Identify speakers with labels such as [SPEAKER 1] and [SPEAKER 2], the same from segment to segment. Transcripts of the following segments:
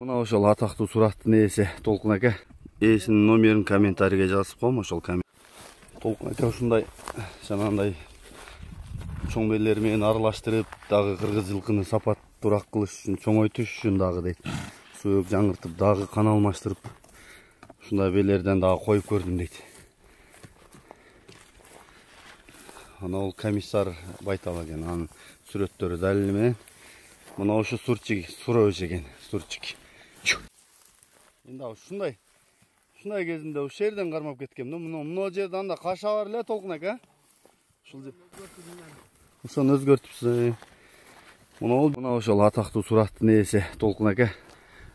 [SPEAKER 1] Мына ошол атактуу сураттын ээси Толкун ака. Ээсинин номерин комментарийге жазып коем. Ошол Толкун ака ушундай жанагындай чоң белер менен аралаштырып, дагы кыргыз жылкыны сапат турак кылыш үчүн, чоңойтуш үчүн дагы дейт. Сөөк жаңыртып, дагы кан алмаштырып, ушундай белерден дагы коюп көрдүм дейт. Ана ол комиссар Байтал экен, анын сүрөттөрү далили менен. Мына ушу Сурчик, Сурович экен, Сурчик. Энди ушундай кезинде ушул жерден кармап кеткем да. Мына жерде анда каша бар эле Толкун ака. Ошону өзгөртүпсүз. Мына ошол атактуу сураттын ээси Толкун ака.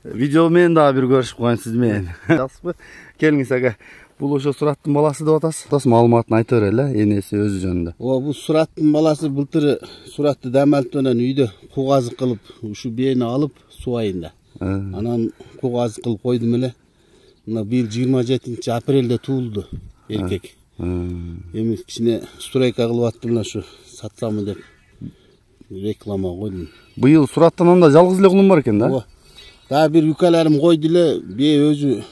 [SPEAKER 1] Видео менен дагы бир көрүшүп коеюн сиз менен. Жакшысызбы? Келиңиз ака. Бул ошо сураттын баласы деп атасыз. Маалыматын айта берели, энеси өзү жөнүндө.
[SPEAKER 2] Бул сураттын баласы былтыр суратты дамалтып менен үйдө кугазык кылып, ушу бээни алып субайында. Анан кугазык кылып койдум эле. Мына быйыл 27 апрелде туулду эркек. Эми кичине стройка кылып аттым мына ушу сатсамы деп реклама койдум.
[SPEAKER 1] Быйыл сураттан анда жалгыз эле кулум бар экен да?
[SPEAKER 2] Дагы бир үкаларым койду эле, бээ өзү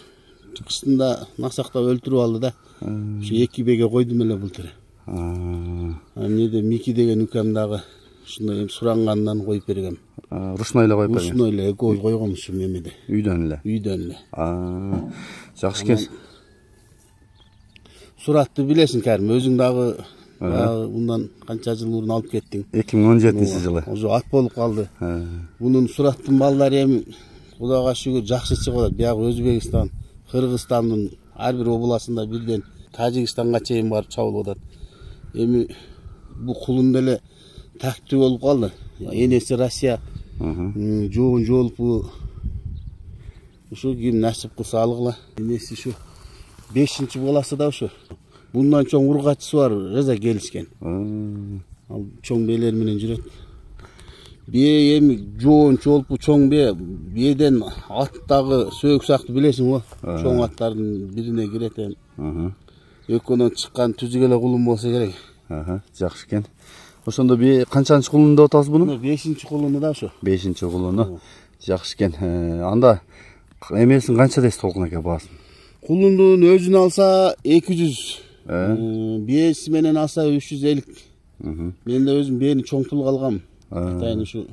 [SPEAKER 2] кышында насактап өлтүрүп алды да. Ушу 2 беге койдум эле былтыр. Эмнеде Мики деген үкем дагы ушундай сурангандан коюп бергем.
[SPEAKER 1] Ручной эле коюп берген.
[SPEAKER 2] Ручной эле экөө койгом ушу немеде.
[SPEAKER 1] Үйдөн эле.
[SPEAKER 2] Үйдөн эле.
[SPEAKER 1] Жакшы экен.
[SPEAKER 2] Суратты билесиң Карим, өзүң дагы bundan kança жыл мурун алып кеттиң.
[SPEAKER 1] 2017 жылы.
[SPEAKER 2] Ошо ат болуп калды. Бунун сураттын балдары эми Кудайга шүгүр жакшы чыгып атат. Биягы Өзбекстан, Кыргызстандын ар бир областында бирден Тажикстанга чейин барып чабылып атат. Эми бу кулун деле тактуу болуп калды. Энеси Россия жоон жолуп ушу ким насип кылса алгыла. Энеси ушу 5-чи баласы да ушу. Bundan çoğun urgaçısı var, reza gelişken. Al çoğun beyler menen жүрөт. Biye emi joğun çolpu çoğun biye, biyeden attagı söğük saktı bilesin o. Çoğun atların birine gireten. Ökönөн çıkkan tüzügele kulun bolsa gerek.
[SPEAKER 1] Жақсы екен. Ошондо би канчанчы кулун деп атасыз буну?
[SPEAKER 2] 5-чи кулуну да ошо.
[SPEAKER 1] 5-чи кулуну. Жақсы екен. Анда эмесин канча дейсиз Толкун ака баасын?
[SPEAKER 2] Кулундун өзүн алса 200. Биеси менен алса 350. Мен да өзүм бээни чоң пулга алгам. Атайын ушу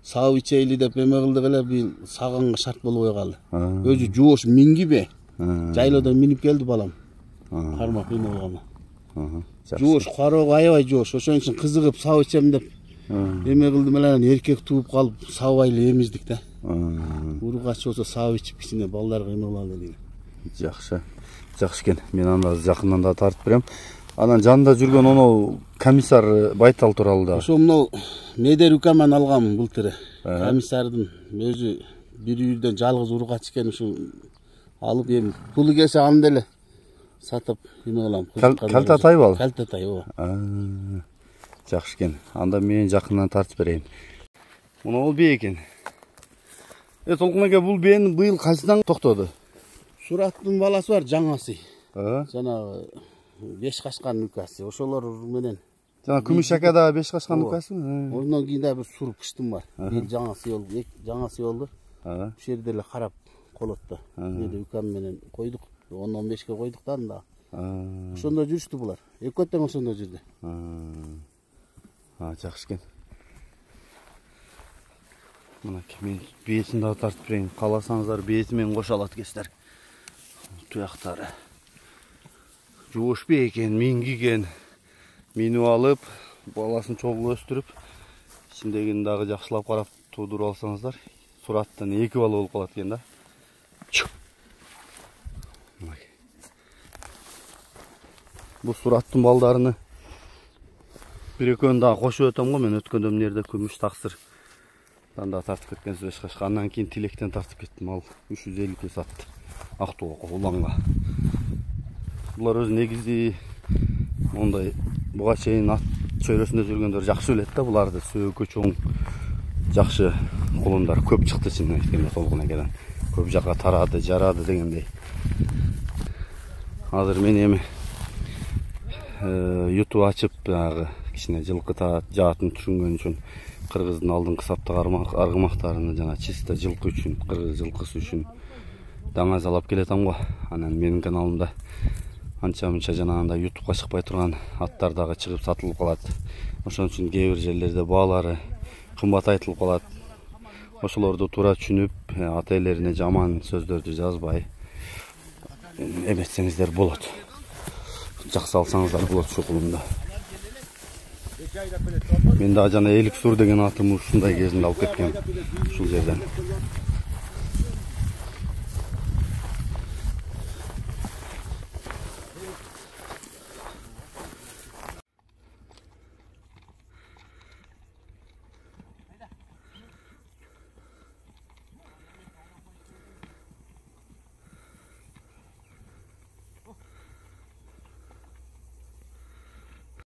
[SPEAKER 2] сабы ичейли деп эме кылдык эле, быйыл саганга шарт болбой калды. Өзү жоош минги бе. Жайлоодон минип келди балам. Кармап эме кылгам. Жоош кароого аябай жоош. Ошон үчүн кызыгып сабы ичем деп эме кылдым эле, эркек тууп калып сабайлы эмиздик да. Ургач болсо сабы ичип кичине балдарга эме кылалы дейм.
[SPEAKER 1] Жақсы. Жақсы екен. Мен анда жакындан да тартып берем. Анан жанында жүргөн оно комиссар Байтал тууралуу да.
[SPEAKER 2] Ошо мынау Медер үкамен алгам былтыр. Комиссардын өзү бир үйдөн жалгыз ургач экен, ушу алып эми пулу келсе аны деле сатып эме кылам.
[SPEAKER 1] Калтатай бол.
[SPEAKER 2] Калтатай ооба.
[SPEAKER 1] Жақсы екен. Анда мен жакындан тартып берейин. Мына ол бие экен. Толкун ака, бул биенин быйыл кайсыдан токтоду?
[SPEAKER 2] Сураттын баласы бар, жаңасы. Жанагы 5 качкан үкасы. Ошолор менен.
[SPEAKER 1] Жана Күмүш ака да 5 качкан үкасы.
[SPEAKER 2] Ондан кийин да бир суруп кыштым бар. Жаңасы болду. Ушул жерде эле карап колотто. Деди үкам менен койдук. 10-15ке койдук да анда. Ошондо жүрүштү булар. Экөө тең ошондо жүрдү. Жакшы экен. Мына мен биесин да тартып берейин. Кааласаңыздар биеси менен кошо алат экенсиздер. Туяктары жоош бие экен, мингиген. Минип алып, баласын чогуу өстүрүп, ичиндегини дагы жакшылап карап туудуруп алсаңыздар, сураттан 2 бала болуп калат экен да. Бул сураттын балдарыны бир экөөнү дагы кошуп өтөм го, мен өткөндө мына жерде Күмүш таксыр да тартып кеткен сөз. Андан кийин Тилектен тартып кеттим, ал 350 сатты. Актоого уланга. Булар өз негизи мондай буга чейин ат чөйрөсүндө жүргөндөр жакшы билет да, буларды сөөгө чоң жакшы кулундар көп чыкты чынын айтканда Толкун акадан. Көп жакка тарады, жарады дегендей. Азыр мен эми YouTube ачып, кичине жылкы жаатын түшүнгөн үчүн
[SPEAKER 1] Кыргыздын алдыңкы саптагы аргымактарыны жана чисто жылкы үчүн, кыргыз жылкысы үчүн даңазалап келетам го. Анан менин каналымда анча-мынча жанагындай ютубка чыкпай турган аттар дагы чыгып сатылып калат. Ошон үчүн кээ бир жерлерде баалары кымбат айтылып калат. Ошолорду туура түшүнүп, ата ээлерине жаман сөздөрдү жазбай эметсеңиздер болот. Жакшы алсаңыздар болот чукулумда. Мен дагы жана Элик Сур деген атымы ушундай кезинде алып кеткем ушул жерден.